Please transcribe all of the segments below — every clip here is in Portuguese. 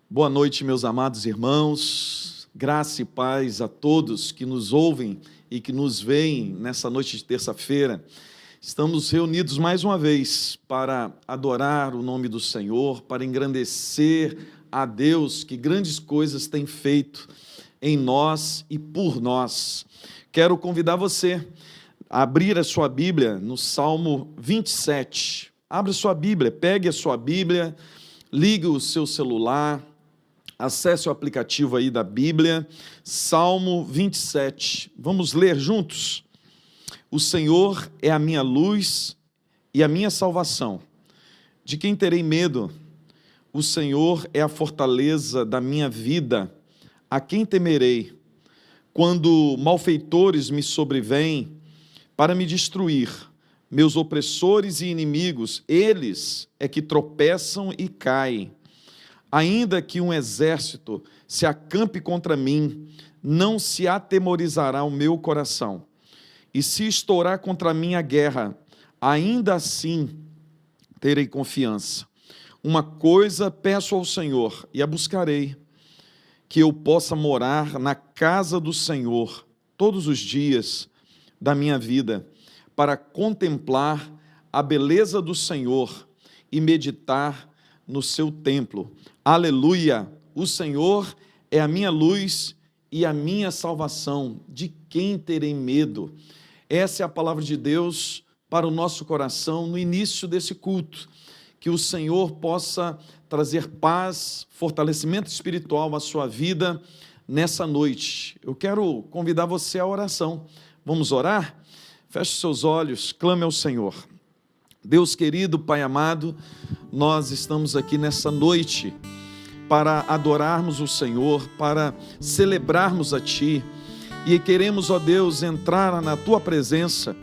Boa noite, meus amados irmãos. Graça e paz a todos que nos ouvem e que nos veem nessa noite de terça-feira. Estamos reunidos mais uma vez para adorar o nome do Senhor, para engrandecer a Deus, que grandes coisas tem feito em nós e por nós. Quero convidar você a abrir a sua Bíblia no Salmo 27. Abra sua Bíblia, pegue a sua Bíblia, ligue o seu celular, acesse o aplicativo aí da Bíblia, Salmo 27. Vamos ler juntos? O Senhor é a minha luz e a minha salvação. De quem terei medo? O Senhor é a fortaleza da minha vida. A quem temerei? Quando malfeitores me sobrevêm para me destruir, meus opressores e inimigos, eles é que tropeçam e caem. Ainda que um exército se acampe contra mim, não se atemorizará o meu coração. E se estourar contra mim a guerra, ainda assim terei confiança. Uma coisa peço ao Senhor e a buscarei, que eu possa morar na casa do Senhor todos os dias da minha vida, para contemplar a beleza do Senhor e meditar no seu templo. Aleluia! O Senhor é a minha luz e a minha salvação. De quem terei medo? Essa é a palavra de Deus para o nosso coração no início desse culto. Que o Senhor possa trazer paz, fortalecimento espiritual à sua vida nessa noite. Eu quero convidar você à oração. Vamos orar? Feche seus olhos, clame ao Senhor. Deus querido, Pai amado, nós estamos aqui nessa noite para adorarmos o Senhor, para celebrarmos a Ti, e queremos, ó Deus, entrar na Tua presença,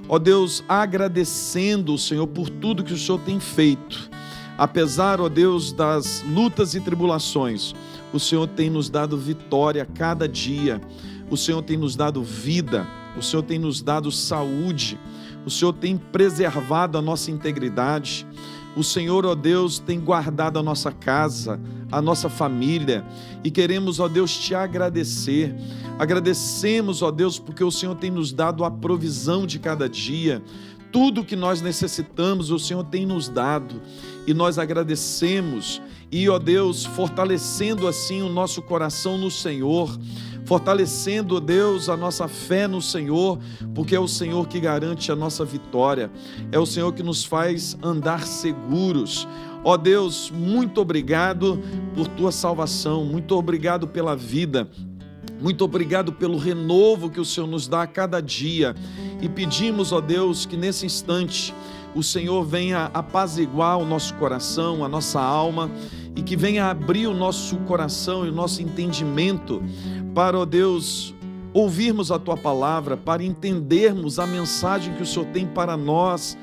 ó Deus, agradecendo o Senhor por tudo que o Senhor tem feito. Apesar, ó Deus, das lutas e tribulações, o Senhor tem nos dado vitória a cada dia, o Senhor tem nos dado vida, o Senhor tem nos dado saúde, o Senhor tem preservado a nossa integridade, o Senhor, ó Deus, tem guardado a nossa casa, a nossa família, e queremos, ó Deus, Te agradecer. Agradecemos, ó Deus, porque o Senhor tem nos dado a provisão de cada dia. Tudo que nós necessitamos, o Senhor tem nos dado, e nós agradecemos, e, ó Deus, fortalecendo assim o nosso coração no Senhor, fortalecendo, ó Deus, a nossa fé no Senhor, porque é o Senhor que garante a nossa vitória, é o Senhor que nos faz andar seguros. Ó Deus, muito obrigado por Tua salvação, muito obrigado pela vida, muito obrigado pelo renovo que o Senhor nos dá a cada dia, e pedimos, ó Deus, que nesse instante o Senhor venha apaziguar o nosso coração, a nossa alma, e que venha abrir o nosso coração e o nosso entendimento para, ó Deus, ouvirmos a Tua palavra, para entendermos a mensagem que o Senhor tem para nós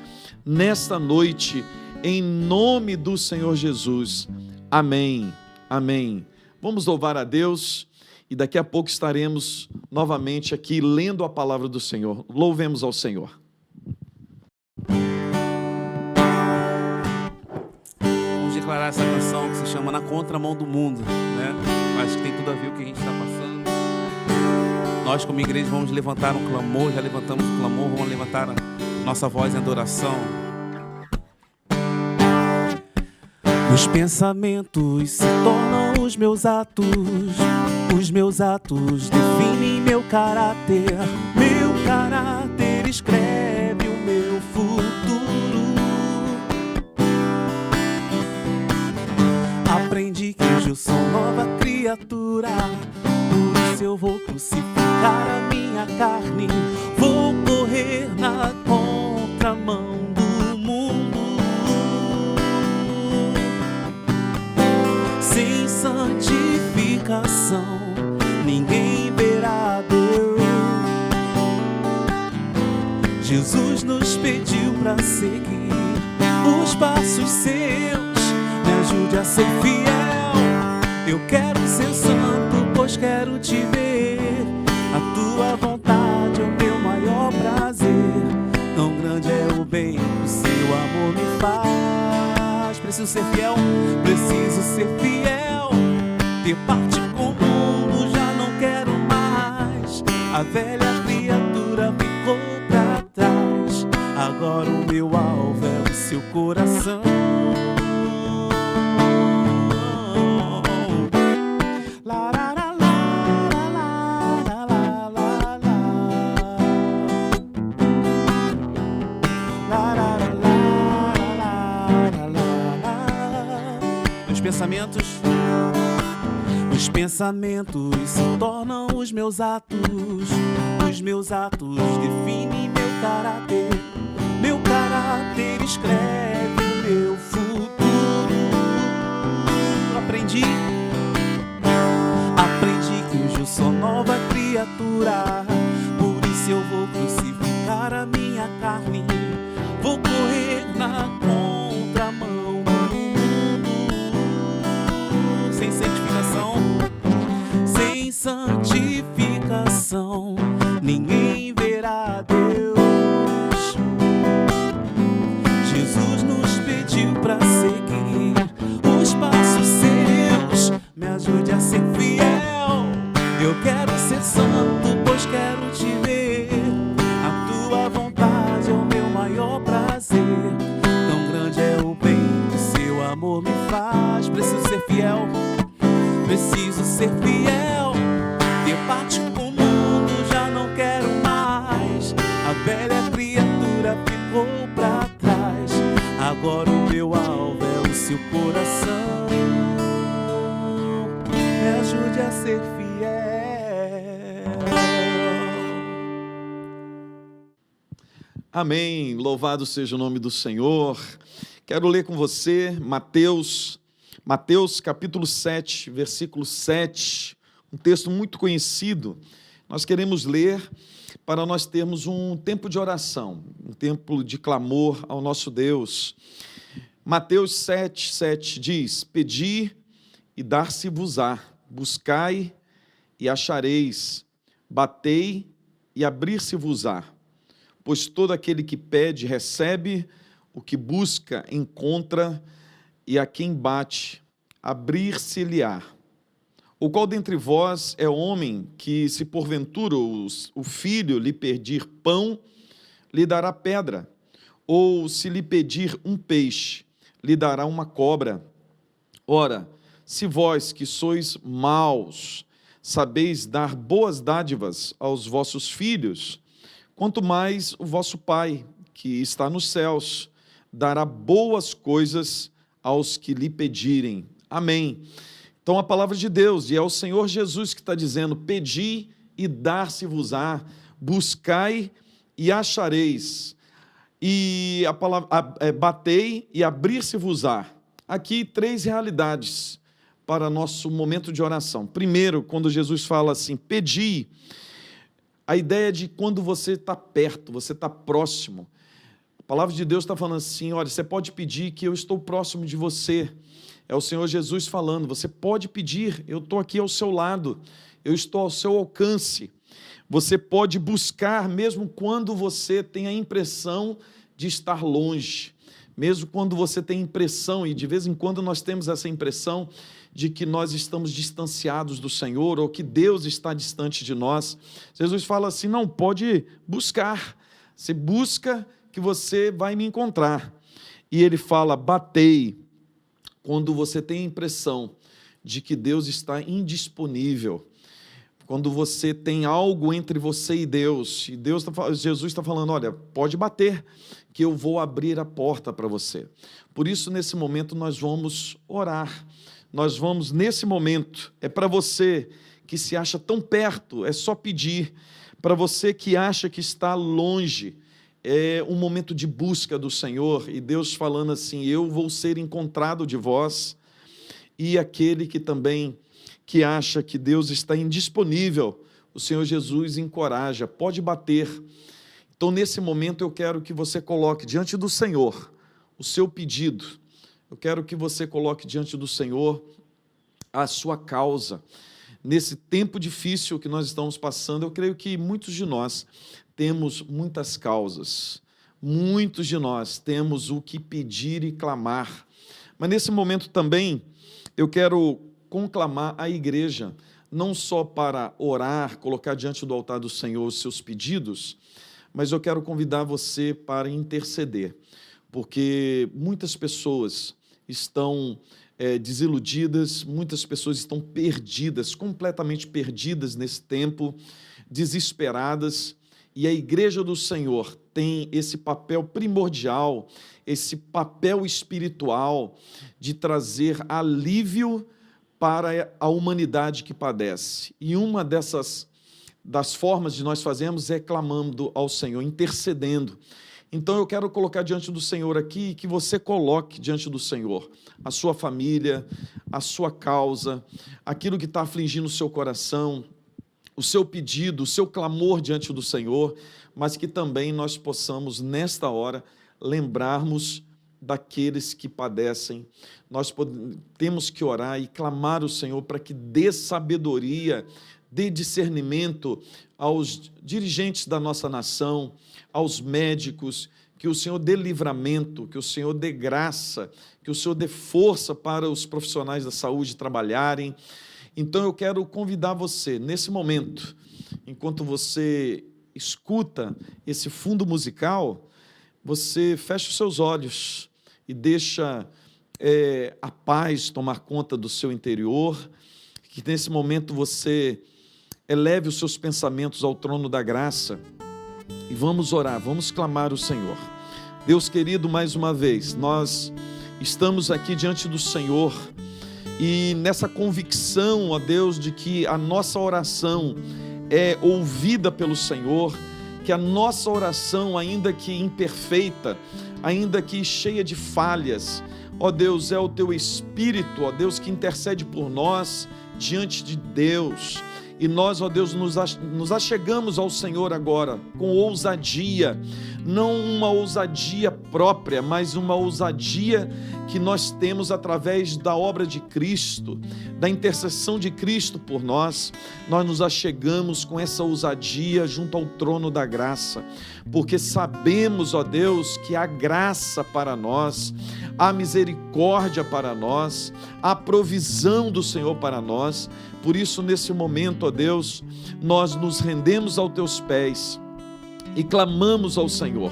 nesta noite, em nome do Senhor Jesus. Amém, amém. Vamos louvar a Deus e daqui a pouco estaremos novamente aqui lendo a palavra do Senhor. Louvemos ao Senhor. Vamos declarar essa canção que se chama Na Contramão do Mundo, né? Acho que tem tudo a ver com o que a gente está passando. Nós, como igreja, vamos levantar um clamor, já levantamos um clamor, vamos levantar a nossa voz em adoração. Meus pensamentos se tornam os meus atos definem meu caráter escreve o meu futuro. Aprendi que hoje eu sou nova criatura, por isso eu vou crucificar a minha carne, vou correr na contramão do mundo. Sem santificação ninguém verá Deus. Jesus nos pediu para seguir os passos seus. Me ajude a ser fiel. Eu quero ser santo, pois quero Te ver. A Tua vontade é o meu maior prazer. Tão grande é o bem que o Seu amor me faz. Preciso ser fiel, preciso ser fiel. ter parte com o mundo já não quero mais. A velha criatura ficou pra trás. Agora o meu alvo é o seu coração. Os pensamentos se tornam os meus atos definem meu caráter escreve o meu futuro. Aprendi que hoje eu sou nova criatura, por isso eu vou crucificar a minha carne, vou correr na contramão do mundo, sem santificação, ninguém verá Deus. Jesus nos pediu pra seguir os passos seus, me ajude a ser fiel. Eu quero ser santo, pois quero te ver. A tua vontade é o meu maior prazer. Tão grande é o bem que seu amor me faz. Preciso ser fiel, preciso ser fiel. Ter parte com o mundo já não quero mais. A velha criatura ficou pra trás. Agora o meu alvo é o seu coração. Me ajude a ser fiel. Amém. Louvado seja o nome do Senhor. Quero ler com você Mateus capítulo 7, versículo 7, um texto muito conhecido. Nós queremos ler para nós termos um tempo de oração, um tempo de clamor ao nosso Deus. Mateus 7, 7 diz: Pedi e dar-se-vos-á, buscai e achareis, batei e abrir-se-vos-á. Pois todo aquele que pede, recebe, o que busca, encontra, e a quem bate, abrir-se-lhe-á. O qual dentre vós é homem que, se porventura o filho lhe pedir pão, lhe dará pedra? Ou se lhe pedir um peixe, lhe dará uma cobra? Ora, se vós que sois maus, sabeis dar boas dádivas aos vossos filhos, quanto mais o vosso Pai, que está nos céus, dará boas coisas aos que lhe pedirem. Amém. Então a palavra de Deus, e é o Senhor Jesus que está dizendo: pedi e dar-se-vos-á, buscai e achareis, e a palavra batei e abrir-se-vos-á. Aqui 3 realidades para nosso momento de oração. Primeiro, quando Jesus fala assim, pedi, a ideia de quando você está perto, você está próximo. A palavra de Deus está falando assim: olha, você pode pedir que eu estou próximo de você. É o Senhor Jesus falando, você pode pedir, eu estou aqui ao seu lado, eu estou ao seu alcance. Você pode buscar, mesmo quando você tem a impressão de estar longe, mesmo quando você tem impressão, e de vez em quando nós temos essa impressão de que nós estamos distanciados do Senhor, ou que Deus está distante de nós. Jesus fala assim: não, pode buscar, você busca que você vai me encontrar. E ele fala, batei, quando você tem a impressão de que Deus está indisponível, quando você tem algo entre você e Deus, e Jesus está falando, olha, pode bater, que eu vou abrir a porta para você. Por isso, nesse momento, nós vamos orar. Nós vamos, nesse momento, é para você que se acha tão perto, é só pedir. Para você que acha que está longe, é um momento de busca do Senhor, e Deus falando assim, eu vou ser encontrado de vós. E aquele que também que acha que Deus está indisponível, o Senhor Jesus encoraja, pode bater. Então, nesse momento, eu quero que você coloque diante do Senhor o seu pedido. Eu quero que você coloque diante do Senhor a sua causa. Nesse tempo difícil que nós estamos passando, eu creio que muitos de nós temos muitas causas. Muitos de nós temos o que pedir e clamar. Mas nesse momento também, eu quero conclamar a igreja, não só para orar, colocar diante do altar do Senhor os seus pedidos, mas eu quero convidar você para interceder, porque muitas pessoas estão desiludidas, muitas pessoas estão perdidas, completamente perdidas nesse tempo, desesperadas, e a igreja do Senhor tem esse papel primordial, esse papel espiritual de trazer alívio para a humanidade que padece. E uma das formas de nós fazermos é clamando ao Senhor, intercedendo. Então eu quero colocar diante do Senhor aqui, que você coloque diante do Senhor a sua família, a sua causa, aquilo que está afligindo o seu coração, o seu pedido, o seu clamor diante do Senhor, mas que também nós possamos, nesta hora, lembrarmos daqueles que padecem. Nós temos que orar e clamar ao Senhor para que dê sabedoria, dê discernimento aos dirigentes da nossa nação, aos médicos, que o Senhor dê livramento, que o Senhor dê graça, que o Senhor dê força para os profissionais da saúde trabalharem. Então eu quero convidar você, nesse momento, enquanto você escuta esse fundo musical, você fecha os seus olhos e deixa a paz tomar conta do seu interior, que nesse momento você eleve os seus pensamentos ao trono da graça e vamos orar, vamos clamar ao Senhor. Deus querido, mais uma vez, nós estamos aqui diante do Senhor e nessa convicção, ó Deus, de que a nossa oração é ouvida pelo Senhor, que a nossa oração, ainda que imperfeita, ainda que cheia de falhas, ó Deus, é o Teu Espírito, ó Deus, que intercede por nós diante de Deus. E nós, ó Deus, nos achegamos ao Senhor agora com ousadia, não uma ousadia própria, mas uma ousadia que nós temos através da obra de Cristo, da intercessão de Cristo por nós. Nós nos achegamos com essa ousadia junto ao trono da graça, porque sabemos, ó Deus, que há graça para nós, há misericórdia para nós, há provisão do Senhor para nós. Por isso, nesse momento, ó Deus, nós nos rendemos aos Teus pés e clamamos ao Senhor.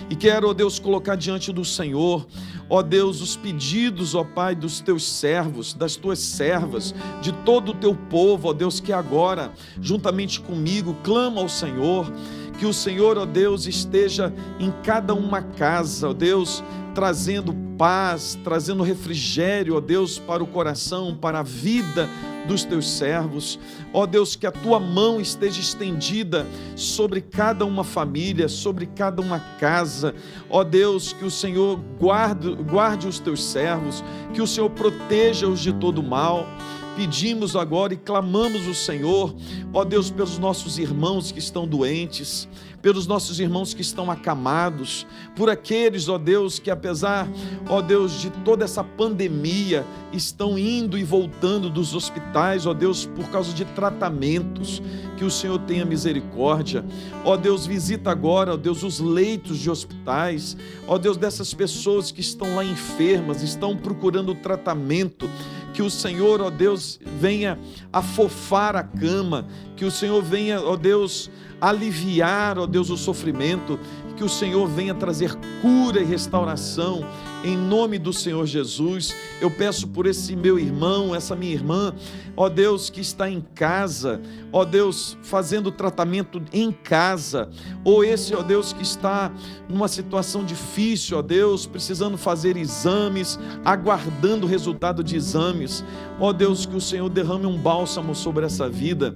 E quero, ó Deus, colocar diante do Senhor, ó Deus, os pedidos, ó Pai, dos Teus servos, das Tuas servas, de todo o Teu povo, ó Deus, que agora, juntamente comigo, clama ao Senhor, que o Senhor, ó Deus, esteja em cada uma casa, ó Deus, trazendo paz, trazendo refrigério, ó Deus, para o coração, para a vida dos Teus servos. Ó Deus, que a Tua mão esteja estendida sobre cada uma família, sobre cada uma casa. Ó Deus, que o Senhor guarde os Teus servos, que o Senhor proteja-os de todo mal. Pedimos agora e clamamos o Senhor, ó Deus, pelos nossos irmãos que estão doentes, pelos nossos irmãos que estão acamados, por aqueles, ó Deus, que apesar, ó Deus, de toda essa pandemia, estão indo e voltando dos hospitais, ó Deus, por causa de tratamentos, que o Senhor tenha misericórdia. Ó Deus, visita agora, ó Deus, os leitos de hospitais, ó Deus, dessas pessoas que estão lá enfermas, estão procurando tratamento, que o Senhor, ó Deus, venha afofar a cama, que o Senhor venha, ó Deus, aliviar, ó Deus, o sofrimento, que o Senhor venha trazer cura e restauração, em nome do Senhor Jesus. Eu peço por esse meu irmão, essa minha irmã, ó Deus, que está em casa, ó Deus, fazendo tratamento em casa, ou esse, ó Deus, que está numa situação difícil, ó Deus, precisando fazer exames, aguardando o resultado de exames, ó Deus, que o Senhor derrame um bálsamo sobre essa vida,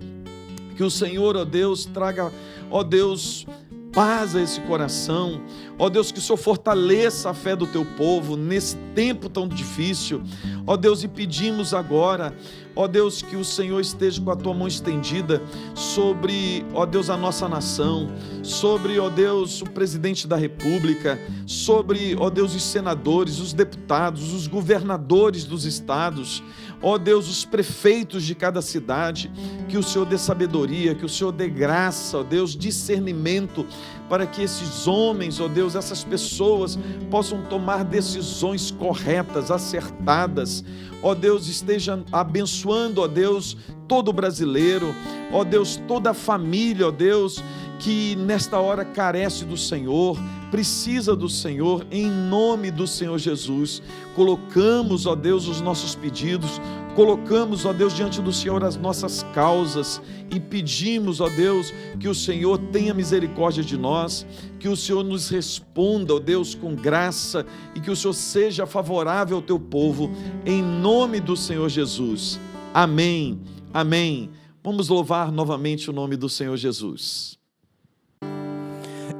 que o Senhor, ó Deus, traga, ó Deus, paz a esse coração, ó Deus, que o Senhor fortaleça a fé do Teu povo nesse tempo tão difícil, ó Deus, e pedimos agora, ó Deus, que o Senhor esteja com a Tua mão estendida sobre, ó Deus, a nossa nação, sobre, ó Deus, o presidente da República, sobre, ó Deus, os senadores, os deputados, os governadores dos estados, ó Deus, os prefeitos de cada cidade, que o Senhor dê sabedoria, que o Senhor dê graça, ó Deus, discernimento, para que esses homens, ó Deus, essas pessoas possam tomar decisões corretas, acertadas, ó Deus, esteja abençoando abençoando, ó Deus, todo brasileiro, ó Deus, toda a família, ó Deus, que nesta hora carece do Senhor, precisa do Senhor, em nome do Senhor Jesus. Colocamos, ó Deus, os nossos pedidos, colocamos, ó Deus, diante do Senhor as nossas causas e pedimos, ó Deus, que o Senhor tenha misericórdia de nós, que o Senhor nos responda, ó Deus, com graça e que o Senhor seja favorável ao teu povo, em nome do Senhor Jesus. Amém, amém. Vamos louvar novamente o nome do Senhor Jesus.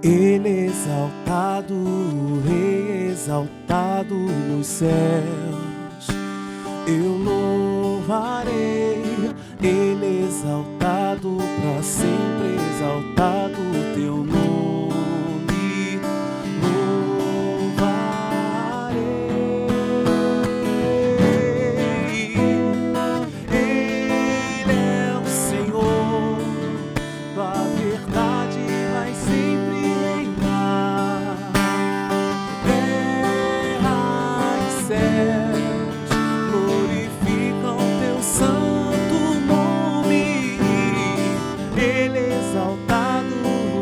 Ele é exaltado, o Rei exaltado nos céus. Eu louvarei, Ele é exaltado, para sempre exaltado o teu nome. Louvarei, Ele é o Senhor, a verdade vai sempre reinar. Terra e céus glorificam teu santo nome. Ele é exaltado,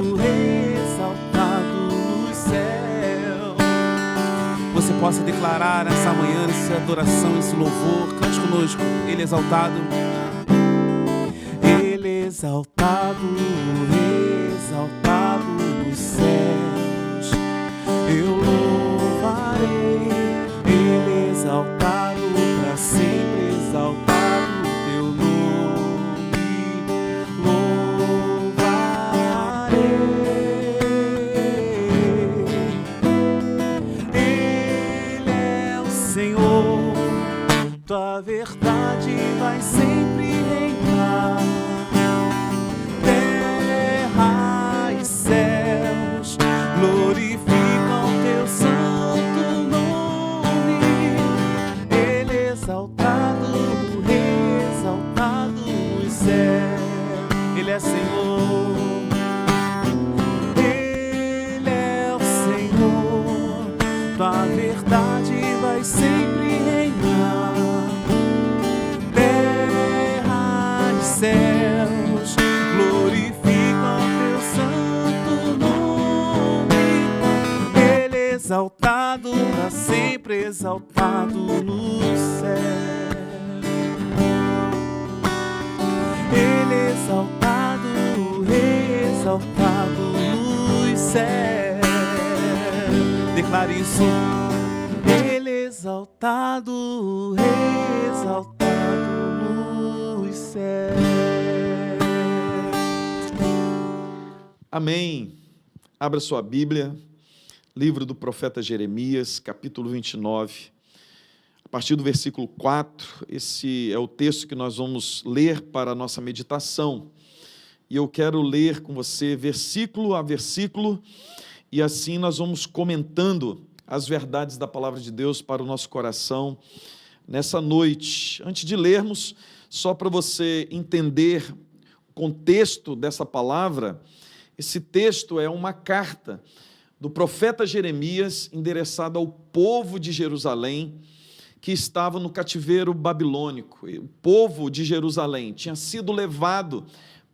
o Rei exaltado nos céus. Você possa declarar nessa manhã, nessa adoração, esse louvor. Cante conosco. Ele é exaltado. Ele é exaltado, o Rei exaltado nos céus. Eu louvarei, Ele é exaltado, para sempre exaltado o teu nome. Louvarei, Ele é o Senhor, tua verdade vai sempre reinar. Terra e céus glorificam teu santo nome. Ele é exaltado, o Rei exaltado nos céus. Ele é Senhor, Ele é o Senhor, tua verdade vai sempre reinar. Terra e céus glorificam teu santo nome. Ele é exaltado, para sempre exaltado nos céus. Ele é exaltado, o Rei exaltado nos céus. Declare isso. Ele é exaltado, o Rei exaltado nos céus. Amém. Abra sua Bíblia, livro do profeta Jeremias, capítulo 29, a partir do versículo 4, esse é o texto que nós vamos ler para a nossa meditação, e eu quero ler com você versículo a versículo, e assim nós vamos comentando as verdades da palavra de Deus para o nosso coração nessa noite. Antes de lermos, só para você entender o contexto dessa palavra, esse texto é uma carta do profeta Jeremias endereçada ao povo de Jerusalém que estava no cativeiro babilônico. O povo de Jerusalém tinha sido levado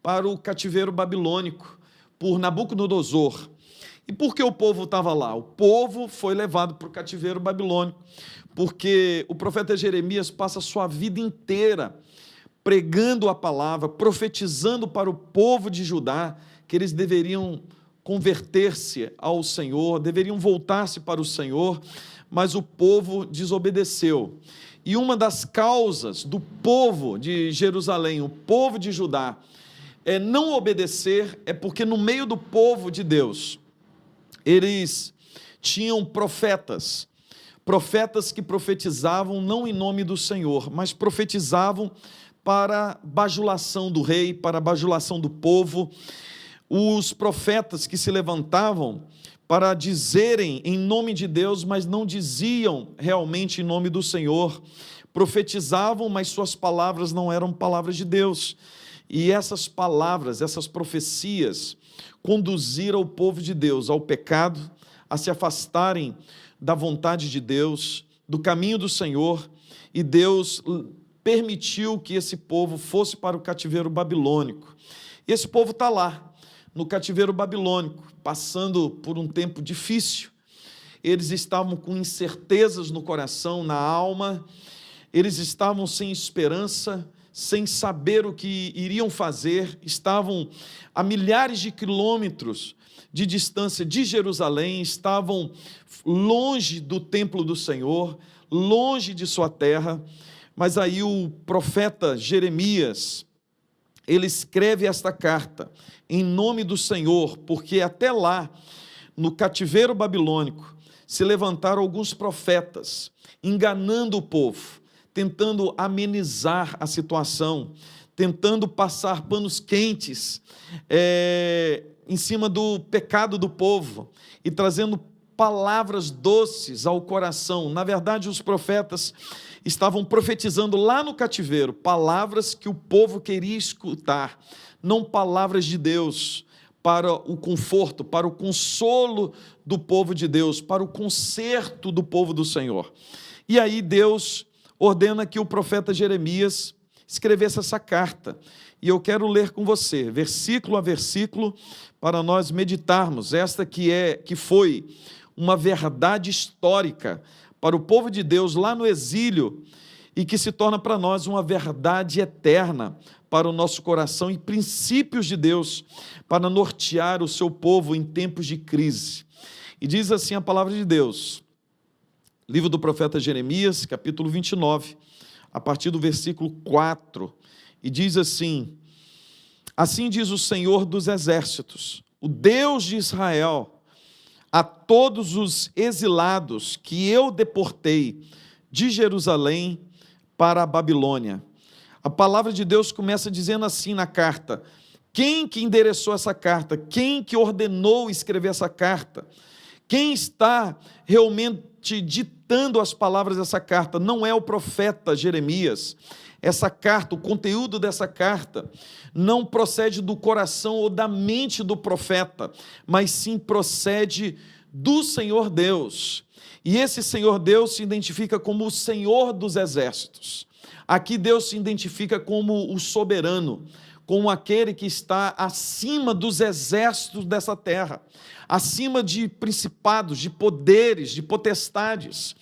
para o cativeiro babilônico por Nabucodonosor. E por que o povo estava lá? O povo foi levado para o cativeiro babilônico, porque o profeta Jeremias passa a sua vida inteira pregando a palavra, profetizando para o povo de Judá que eles deveriam converter-se ao Senhor, deveriam voltar-se para o Senhor, mas o povo desobedeceu. E uma das causas do povo de Jerusalém, o povo de Judá, não obedecer, é porque no meio do povo de Deus, eles tinham profetas que profetizavam não em nome do Senhor, mas profetizavam para bajulação do rei, para bajulação do povo. Os profetas que se levantavam para dizerem em nome de Deus, mas não diziam realmente em nome do Senhor, profetizavam, mas suas palavras não eram palavras de Deus, e essas palavras, essas profecias, conduziram o povo de Deus ao pecado, a se afastarem da vontade de Deus, do caminho do Senhor, e Deus permitiu que esse povo fosse para o cativeiro babilônico. E esse povo está lá, no cativeiro babilônico, passando por um tempo difícil. Eles estavam com incertezas no coração, na alma, eles estavam sem esperança, sem saber o que iriam fazer, estavam a milhares de quilômetros de distância de Jerusalém, estavam longe do templo do Senhor, longe de sua terra. Mas aí o profeta Jeremias, ele escreve esta carta em nome do Senhor, porque até lá, no cativeiro babilônico, se levantaram alguns profetas, enganando o povo, tentando amenizar a situação, tentando passar panos quentes em cima do pecado do povo e trazendo palavras doces ao coração. Na verdade, os profetas estavam profetizando lá no cativeiro, palavras que o povo queria escutar, não palavras de Deus, para o conforto, para o consolo do povo de Deus, para o conserto do povo do Senhor. E aí Deus ordena que o profeta Jeremias escrevesse essa carta. E eu quero ler com você, versículo a versículo, para nós meditarmos esta que foi uma verdade histórica para o povo de Deus lá no exílio e que se torna para nós uma verdade eterna para o nosso coração e princípios de Deus para nortear o seu povo em tempos de crise. E diz assim a palavra de Deus, livro do profeta Jeremias, capítulo 29, a partir do versículo 4, e diz assim: assim diz o Senhor dos exércitos, o Deus de Israel, a todos os exilados que eu deportei de Jerusalém para a Babilônia. A palavra de Deus começa dizendo assim na carta: quem que endereçou essa carta? Quem que ordenou escrever essa carta? Quem está realmente ditando as palavras dessa carta? Não é o profeta Jeremias. Essa carta, o conteúdo dessa carta, não procede do coração ou da mente do profeta, mas sim procede do Senhor Deus. E esse Senhor Deus se identifica como o Senhor dos exércitos. Aqui Deus se identifica como o soberano, como aquele que está acima dos exércitos dessa terra, acima de principados, de poderes, de potestades.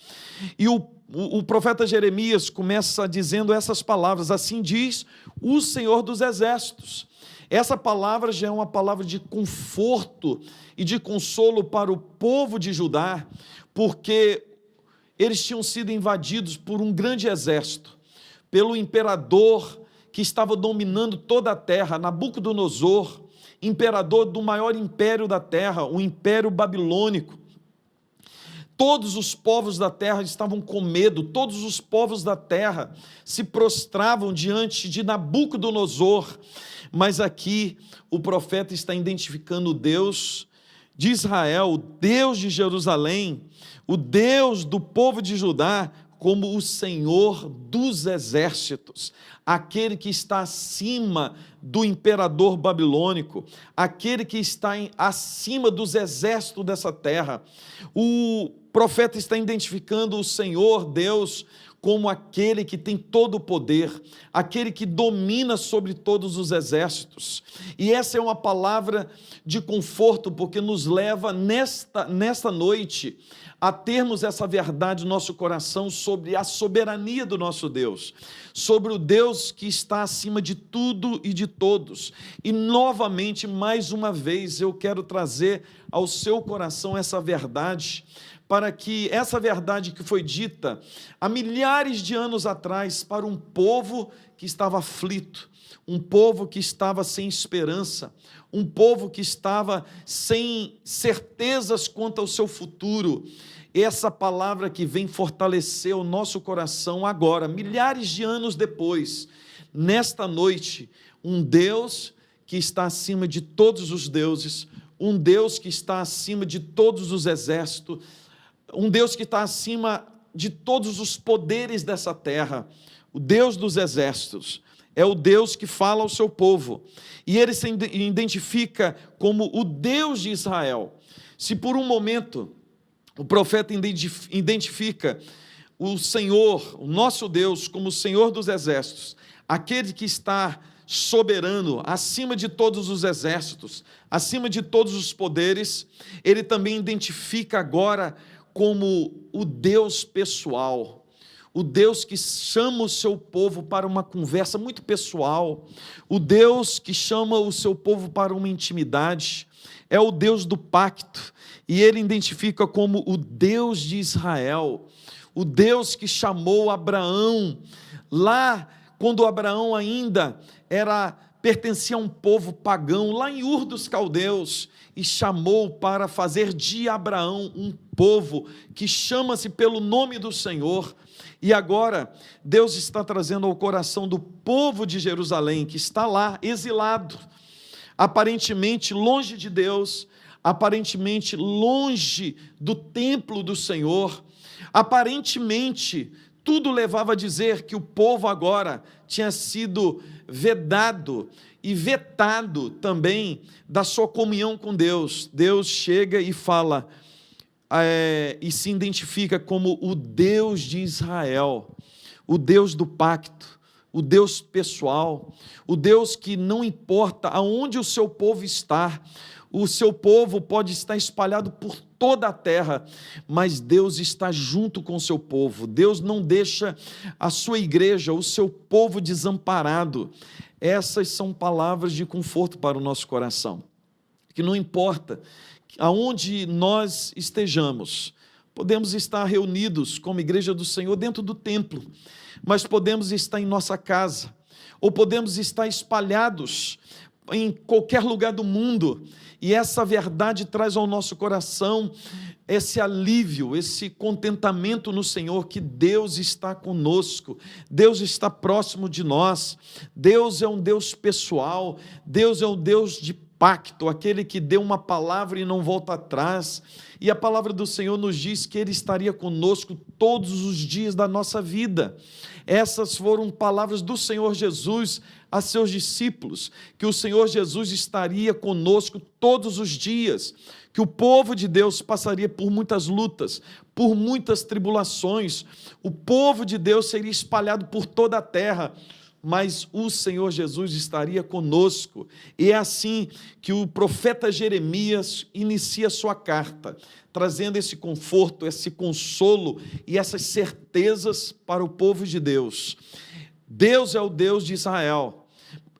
E o profeta Jeremias começa dizendo essas palavras: assim diz o Senhor dos exércitos. Essa palavra já é uma palavra de conforto e de consolo para o povo de Judá, porque eles tinham sido invadidos por um grande exército, pelo imperador que estava dominando toda a terra, Nabucodonosor, imperador do maior império da terra, o Império Babilônico. Todos os povos da terra estavam com medo, todos os povos da terra se prostravam diante de Nabucodonosor, mas aqui o profeta está identificando o Deus de Israel, o Deus de Jerusalém, o Deus do povo de Judá, como o Senhor dos exércitos, aquele que está acima do imperador babilônico, aquele que está acima dos exércitos dessa terra. O profeta está identificando o Senhor Deus como aquele que tem todo o poder, aquele que domina sobre todos os exércitos. E essa é uma palavra de conforto, porque nos leva nesta noite a termos essa verdade no nosso coração sobre a soberania do nosso Deus, sobre o Deus que está acima de tudo e de todos. E novamente, mais uma vez, eu quero trazer ao seu coração essa verdade, para que essa verdade que foi dita há milhares de anos atrás para um povo que estava aflito, um povo que estava sem esperança, um povo que estava sem certezas quanto ao seu futuro. Essa palavra que vem fortalecer o nosso coração agora, milhares de anos depois, nesta noite, um Deus que está acima de todos os deuses, um Deus que está acima de todos os exércitos, um Deus que está acima de todos os poderes dessa terra, o Deus dos exércitos, é o Deus que fala ao seu povo, e ele se identifica como o Deus de Israel. Se por um momento o profeta identifica o Senhor, o nosso Deus, como o Senhor dos exércitos, aquele que está soberano, acima de todos os exércitos, acima de todos os poderes, ele também identifica agora como o Deus pessoal, o Deus que chama o seu povo para uma conversa muito pessoal, o Deus que chama o seu povo para uma intimidade, é o Deus do pacto, e ele identifica como o Deus de Israel, o Deus que chamou Abraão, lá quando Abraão ainda pertencia a um povo pagão, lá em Ur dos Caldeus, e chamou para fazer de Abraão um povo que chama-se pelo nome do Senhor. E agora Deus está trazendo ao coração do povo de Jerusalém, que está lá exilado, aparentemente longe de Deus, aparentemente longe do templo do Senhor, aparentemente tudo levava a dizer que o povo agora tinha sido vedado e vetado também da sua comunhão com Deus. Deus chega e fala, e se identifica como o Deus de Israel, o Deus do pacto, o Deus pessoal, o Deus que não importa aonde o seu povo está, o seu povo pode estar espalhado por toda a terra, mas Deus está junto com o seu povo. Deus não deixa a sua igreja, o seu povo desamparado. Essas são palavras de conforto para o nosso coração, que não importa aonde nós estejamos, podemos estar reunidos como igreja do Senhor dentro do templo, mas podemos estar em nossa casa, ou podemos estar espalhados em qualquer lugar do mundo, e essa verdade traz ao nosso coração esse alívio, esse contentamento no Senhor, que Deus está conosco, Deus está próximo de nós, Deus é um Deus pessoal, Deus é um Deus de pacto, aquele que deu uma palavra e não volta atrás, e a palavra do Senhor nos diz que Ele estaria conosco todos os dias da nossa vida. Essas foram palavras do Senhor Jesus a seus discípulos, que o Senhor Jesus estaria conosco todos os dias, que o povo de Deus passaria por muitas lutas, por muitas tribulações, o povo de Deus seria espalhado por toda a terra, mas o Senhor Jesus estaria conosco. E é assim que o profeta Jeremias inicia sua carta, trazendo esse conforto, esse consolo e essas certezas para o povo de Deus. Deus é o Deus de Israel,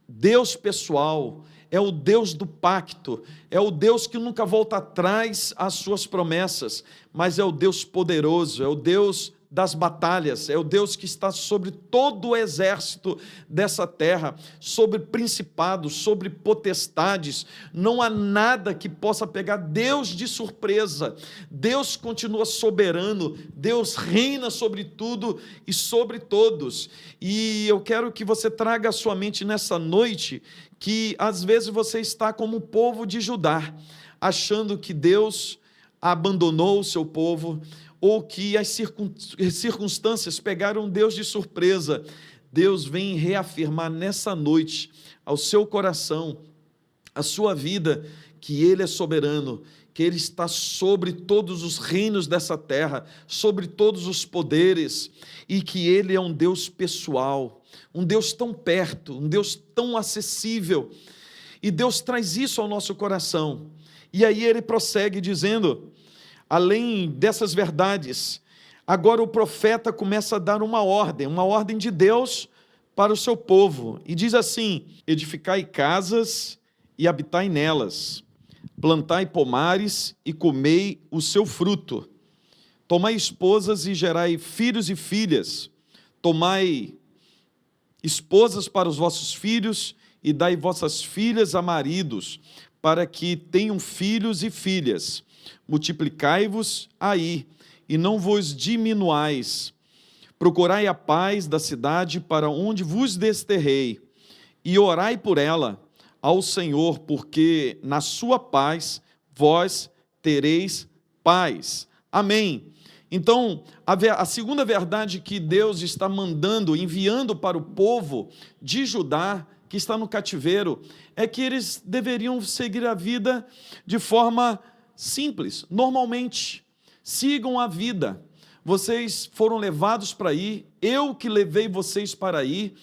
Deus pessoal, é o Deus do pacto, é o Deus que nunca volta atrás às suas promessas, mas é o Deus poderoso, é o Deus das batalhas, é o Deus que está sobre todo o exército dessa terra, sobre principados, sobre potestades. Não há nada que possa pegar Deus de surpresa. Deus continua soberano, Deus reina sobre tudo e sobre todos. E eu quero que você traga à sua mente nessa noite que às vezes você está como o povo de Judá, achando que Deus abandonou o seu povo, ou que as circunstâncias pegaram Deus de surpresa. Deus vem reafirmar nessa noite ao seu coração, à sua vida, que Ele é soberano, que Ele está sobre todos os reinos dessa terra, sobre todos os poderes, e que Ele é um Deus pessoal, um Deus tão perto, um Deus tão acessível, e Deus traz isso ao nosso coração. E aí Ele prossegue dizendo, além dessas verdades, agora o profeta começa a dar uma ordem de Deus para o seu povo, e diz assim: edificai casas e habitai nelas, plantai pomares e comei o seu fruto, tomai esposas e gerai filhos e filhas, tomai esposas para os vossos filhos e dai vossas filhas a maridos, para que tenham filhos e filhas. Multiplicai-vos aí, e não vos diminuais. Procurai a paz da cidade para onde vos desterrei, e orai por ela ao Senhor, porque na sua paz vós tereis paz. Amém. Então, a segunda verdade que Deus está mandando, enviando para o povo de Judá, que está no cativeiro, é que eles deveriam seguir a vida de forma simples, normalmente. Sigam a vida, vocês foram levados para aí, eu que levei vocês para aí.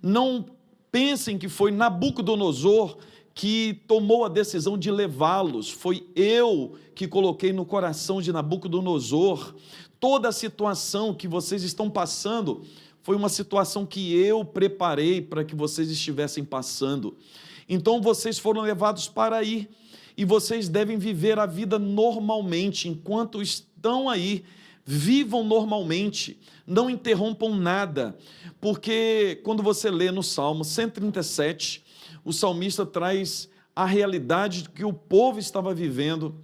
Não pensem que foi Nabucodonosor que tomou a decisão de levá-los, foi eu que coloquei no coração de Nabucodonosor. Toda a situação que vocês estão passando foi uma situação que eu preparei para que vocês estivessem passando. Então vocês foram levados para aí, e vocês devem viver a vida normalmente. Enquanto estão aí, vivam normalmente, não interrompam nada, porque quando você lê no Salmo 137, o salmista traz a realidade que o povo estava vivendo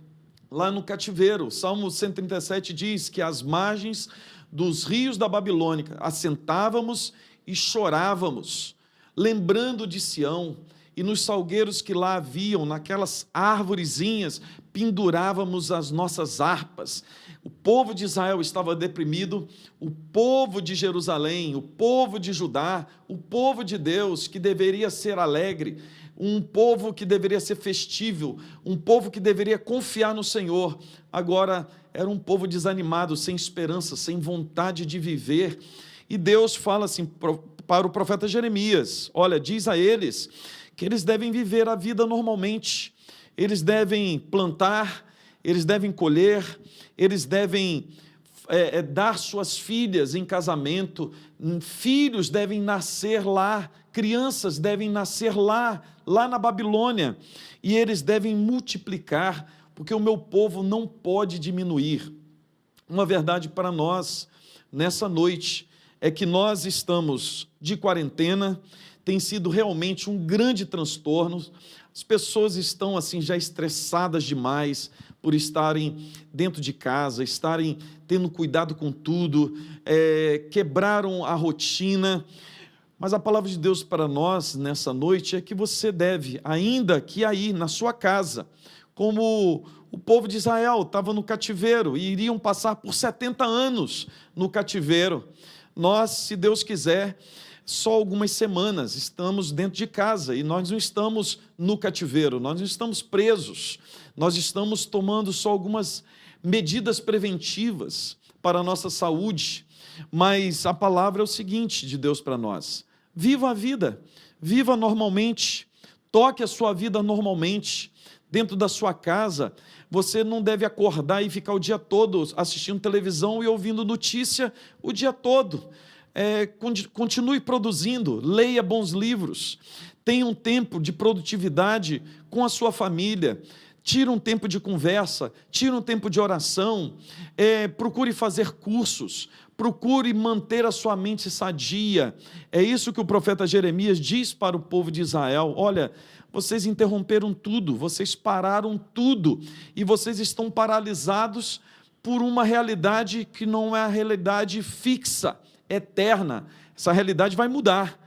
lá no cativeiro. O Salmo 137 diz que às margens dos rios da Babilônia assentávamos e chorávamos, lembrando de Sião, e nos salgueiros que lá haviam, naquelas árvorezinhas, pendurávamos as nossas harpas. O povo de Israel estava deprimido, o povo de Jerusalém, o povo de Judá, o povo de Deus, que deveria ser alegre, um povo que deveria ser festível, um povo que deveria confiar no Senhor, agora era um povo desanimado, sem esperança, sem vontade de viver. E Deus fala assim para o profeta Jeremias: olha, diz a eles que eles devem viver a vida normalmente, eles devem plantar, eles devem colher, eles devem dar suas filhas em casamento, filhos devem nascer lá, crianças devem nascer lá na Babilônia, e eles devem multiplicar, porque o meu povo não pode diminuir. Uma verdade para nós, nessa noite, é que nós estamos de quarentena, tem sido realmente um grande transtorno, as pessoas estão assim já estressadas demais por estarem dentro de casa, estarem tendo cuidado com tudo, quebraram a rotina, mas a palavra de Deus para nós nessa noite é que você deve, ainda que aí na sua casa, como o povo de Israel estava no cativeiro e iriam passar por 70 anos no cativeiro, nós, se Deus quiser, só algumas semanas estamos dentro de casa, e nós não estamos no cativeiro, nós não estamos presos, nós estamos tomando só algumas medidas preventivas para a nossa saúde, mas a palavra é o seguinte de Deus para nós: viva a vida, viva normalmente, toque a sua vida normalmente, dentro da sua casa. Você não deve acordar e ficar o dia todo assistindo televisão e ouvindo notícia o dia todo. Continue produzindo, leia bons livros, tenha um tempo de produtividade com a sua família, tire um tempo de conversa, tire um tempo de oração, procure fazer cursos, procure manter a sua mente sadia. É isso que o profeta Jeremias diz para o povo de Israel: olha, vocês interromperam tudo, vocês pararam tudo, e vocês estão paralisados por uma realidade que não é a realidade fixa, eterna. Essa realidade vai mudar.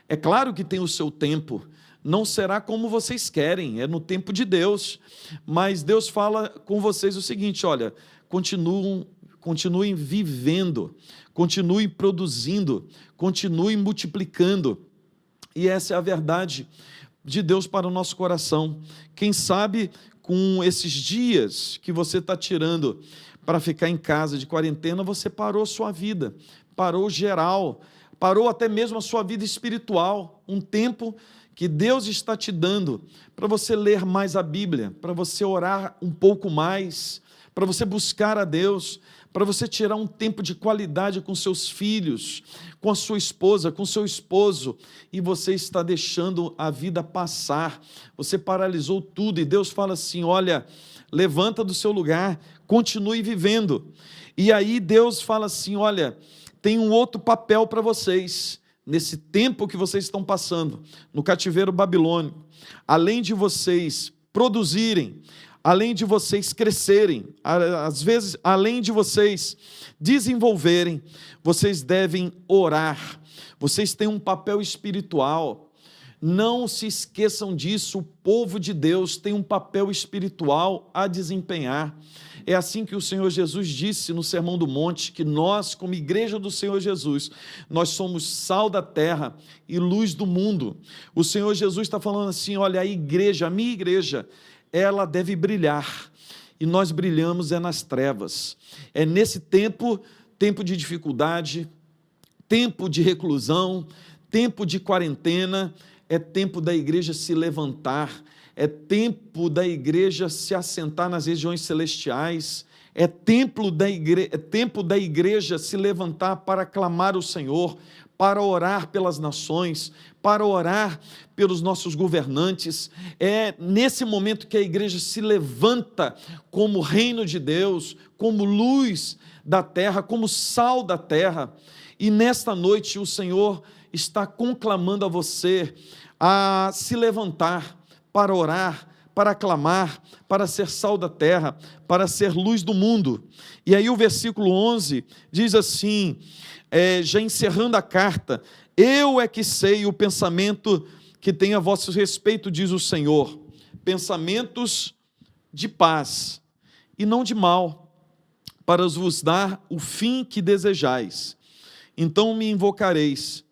É claro que tem o seu tempo, não será como vocês querem, é no tempo de Deus, mas Deus fala com vocês o seguinte: olha, continuem vivendo, continuem produzindo, continuem multiplicando, e essa é a verdade de Deus para o nosso coração. Quem sabe com esses dias que você está tirando para ficar em casa de quarentena, você parou sua vida, parou geral, parou até mesmo a sua vida espiritual, um tempo que Deus está te dando para você ler mais a Bíblia, para você orar um pouco mais, para você buscar a Deus, para você tirar um tempo de qualidade com seus filhos, com a sua esposa, com seu esposo, e você está deixando a vida passar, você paralisou tudo, e Deus fala assim: olha, levanta do seu lugar, continue vivendo. E aí Deus fala assim: olha, tem um outro papel para vocês, nesse tempo que vocês estão passando, no cativeiro babilônico. Além de vocês produzirem, além de vocês crescerem, às vezes, além de vocês desenvolverem, vocês devem orar. Vocês têm um papel espiritual. Não se esqueçam disso, o povo de Deus tem um papel espiritual a desempenhar. É assim que o Senhor Jesus disse no Sermão do Monte, que nós, como igreja do Senhor Jesus, nós somos sal da terra e luz do mundo. O Senhor Jesus está falando assim: olha, a igreja, a minha igreja, ela deve brilhar, e nós brilhamos nas trevas. É nesse tempo tempo de dificuldade, tempo de reclusão, tempo de quarentena, é tempo da igreja se levantar, é tempo da igreja se assentar nas regiões celestiais, é tempo da igreja se levantar para clamar o Senhor, para orar pelas nações, para orar pelos nossos governantes. É nesse momento que a igreja se levanta como reino de Deus, como luz da terra, como sal da terra. E nesta noite o Senhor está conclamando a você a se levantar para orar, para clamar, para ser sal da terra, para ser luz do mundo. E aí o versículo 11 diz assim, já encerrando a carta: eu é que sei o pensamento que tenho a vosso respeito, diz o Senhor, pensamentos de paz e não de mal, para vos dar o fim que desejais. Então me invocareis,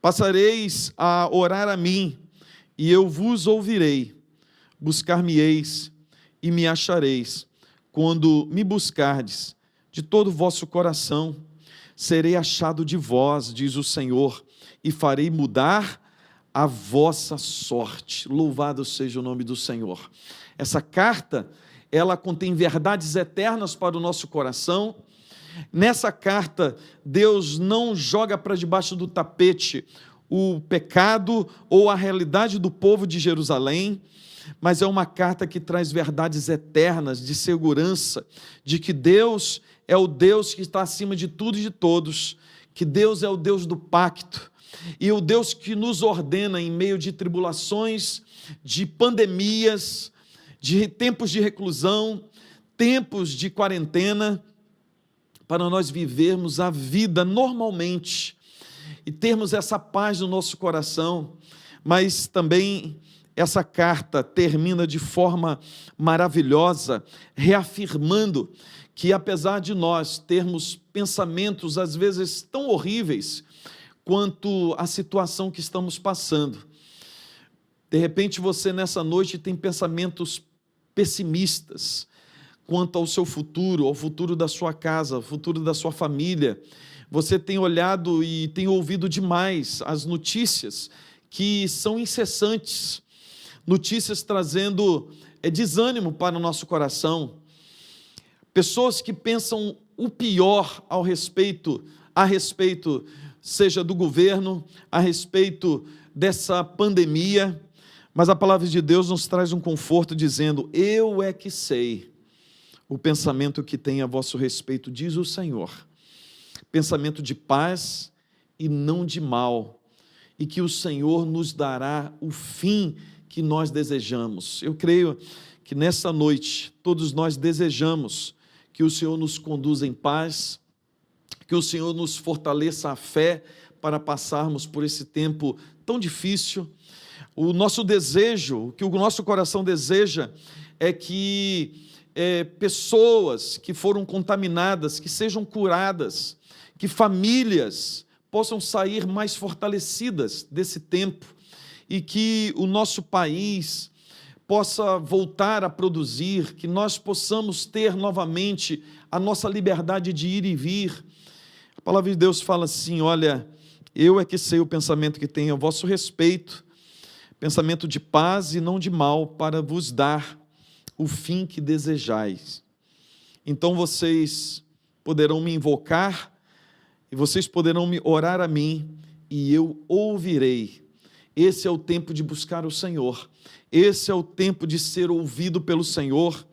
passareis a orar a mim, e eu vos ouvirei. Buscar-me-eis e me achareis, quando me buscardes de todo o vosso coração. Serei achado de vós, diz o Senhor, e farei mudar a vossa sorte. Louvado seja o nome do Senhor. Essa carta, ela contém verdades eternas para o nosso coração. Nessa carta, Deus não joga para debaixo do tapete o pecado ou a realidade do povo de Jerusalém, mas é uma carta que traz verdades eternas de segurança, de que Deus é o Deus que está acima de tudo e de todos, que Deus é o Deus do pacto, e o Deus que nos ordena em meio de tribulações, de pandemias, de tempos de reclusão, tempos de quarentena, para nós vivermos a vida normalmente e termos essa paz no nosso coração. Mas também essa carta termina de forma maravilhosa, reafirmando que apesar de nós termos pensamentos às vezes tão horríveis quanto a situação que estamos passando, de repente você nessa noite tem pensamentos pessimistas quanto ao seu futuro, ao futuro da sua casa, ao futuro da sua família. Você tem olhado e tem ouvido demais as notícias que são incessantes, notícias trazendo desânimo para o nosso coração, pessoas que pensam o pior a respeito, seja do governo, a respeito dessa pandemia, mas a palavra de Deus nos traz um conforto dizendo: eu é que sei o pensamento que tem a vosso respeito, diz o Senhor, pensamento de paz e não de mal, e que o Senhor nos dará o fim que nós desejamos. Eu creio que nessa noite todos nós desejamos que o Senhor nos conduza em paz, que o Senhor nos fortaleça a fé para passarmos por esse tempo tão difícil. O nosso desejo, o que o nosso coração deseja é que pessoas que foram contaminadas, que sejam curadas, que famílias possam sair mais fortalecidas desse tempo e que o nosso país possa voltar a produzir, que nós possamos ter novamente a nossa liberdade de ir e vir. A palavra de Deus fala assim: olha, eu é que sei o pensamento que tenho a vosso respeito, pensamento de paz e não de mal, para vos dar o fim que desejais. Então vocês poderão me invocar, e vocês poderão me orar a mim, e eu ouvirei. Esse é o tempo de buscar o Senhor, esse é o tempo de ser ouvido pelo Senhor,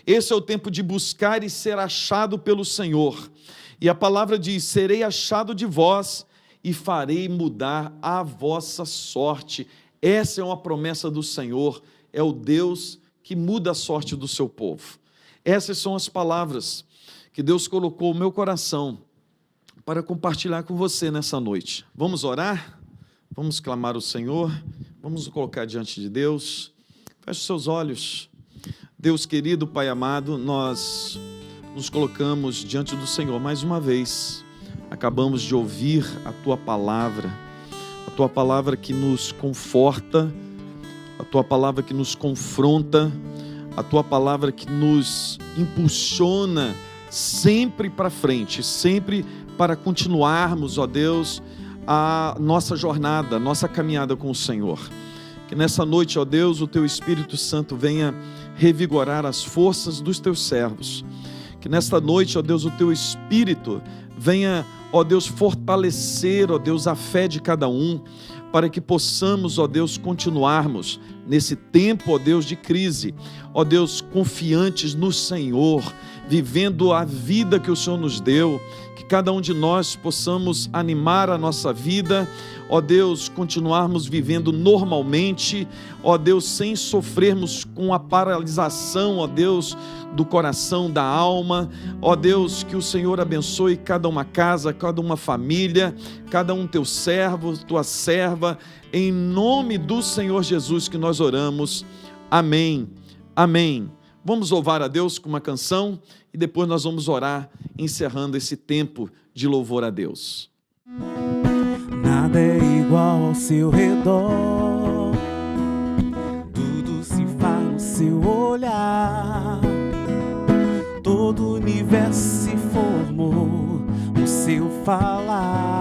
esse é o tempo de buscar e ser achado pelo Senhor. E a palavra diz: serei achado de vós e farei mudar a vossa sorte. Essa é uma promessa do Senhor, é o Deus que muda a sorte do seu povo. Essas são as palavras que Deus colocou no meu coração para compartilhar com você nessa noite. Vamos orar? Vamos clamar ao Senhor? Vamos nos colocar diante de Deus? Feche os seus olhos. Deus querido, Pai amado, nós nos colocamos diante do Senhor mais uma vez. Acabamos de ouvir a Tua palavra que nos conforta, a Tua palavra que nos confronta, a Tua palavra que nos impulsiona, sempre para frente, sempre para continuarmos, ó Deus, a nossa jornada, a nossa caminhada com o Senhor. Que nessa noite, ó Deus, o Teu Espírito Santo venha revigorar as forças dos Teus servos. Que nesta noite, ó Deus, o Teu Espírito venha, ó Deus, fortalecer, ó Deus, a fé de cada um, para que possamos, ó Deus, continuarmos nesse tempo, ó Deus, de crise, ó Deus, confiantes no Senhor, vivendo a vida que o Senhor nos deu, que cada um de nós possamos animar a nossa vida, ó Deus, continuarmos vivendo normalmente, ó Deus, sem sofrermos com a paralisação, ó Deus, do coração, da alma, ó Deus, que o Senhor abençoe cada uma casa, cada uma família, cada um teu servo, tua serva, em nome do Senhor Jesus que nós oramos, amém, amém. Vamos louvar a Deus com uma canção e depois nós vamos orar, encerrando esse tempo de louvor a Deus. Nada é igual ao seu redor, tudo se faz no seu olhar, todo o universo se formou no seu falar.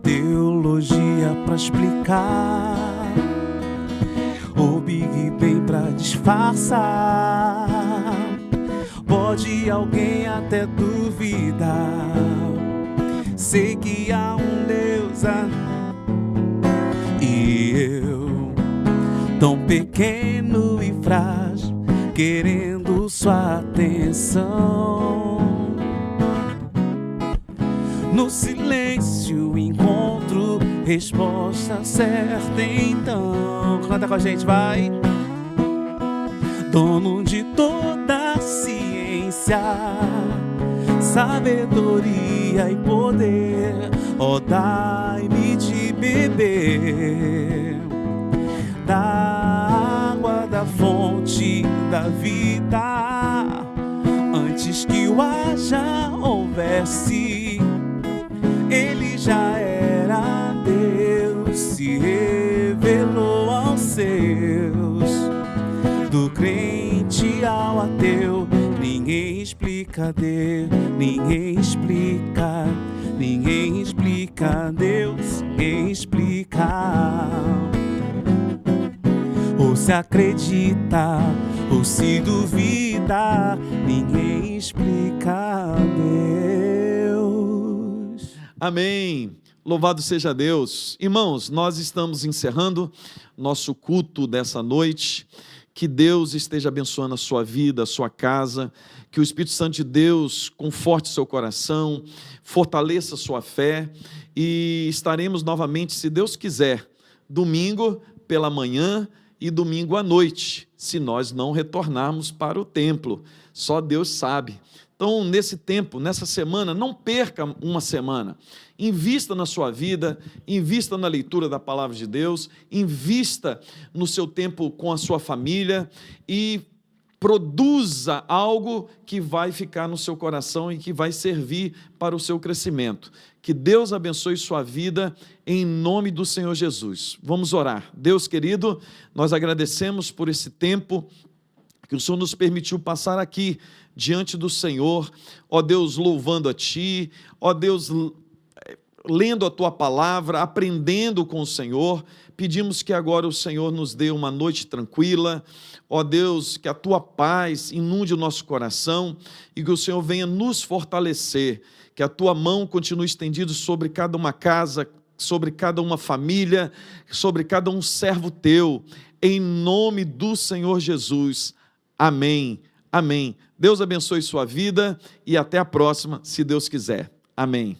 Teologia pra explicar, o Big Bang pra disfarçar. Pode alguém até duvidar, sei que há um Deus e eu, tão pequeno e frágil, querendo sua atenção. No silêncio encontro resposta certa, então canta com a gente, vai. Dono de toda a ciência, sabedoria e poder, ó, dai-me de beber da água da fonte da vida, antes que o ar já houvesse, ele já era Deus, se revelou aos seus. Do crente ao ateu, ninguém explica Deus, ninguém explica Deus, ninguém explica. Ou se acredita, ou se duvida, ninguém explica Deus. Amém. Louvado seja Deus. Irmãos, nós estamos encerrando nosso culto dessa noite. Que Deus esteja abençoando a sua vida, a sua casa, que o Espírito Santo de Deus conforte seu coração, fortaleça a sua fé, e estaremos novamente, se Deus quiser, domingo pela manhã e domingo à noite, se nós não retornarmos para o templo, só Deus sabe. Então, nesse tempo, nessa semana, não perca uma semana. Invista na sua vida, invista na leitura da palavra de Deus, invista no seu tempo com a sua família e produza algo que vai ficar no seu coração e que vai servir para o seu crescimento. Que Deus abençoe sua vida em nome do Senhor Jesus. Vamos orar. Deus querido, nós agradecemos por esse tempo que o Senhor nos permitiu passar aqui diante do Senhor, ó Deus, louvando a Ti, ó Deus, lendo a Tua palavra, aprendendo com o Senhor. Pedimos que agora o Senhor nos dê uma noite tranquila, ó Deus, que a Tua paz inunde o nosso coração e que o Senhor venha nos fortalecer, que a Tua mão continue estendida sobre cada uma casa, sobre cada uma família, sobre cada um servo Teu, em nome do Senhor Jesus. Amém, amém. Deus abençoe sua vida e até a próxima, se Deus quiser. Amém.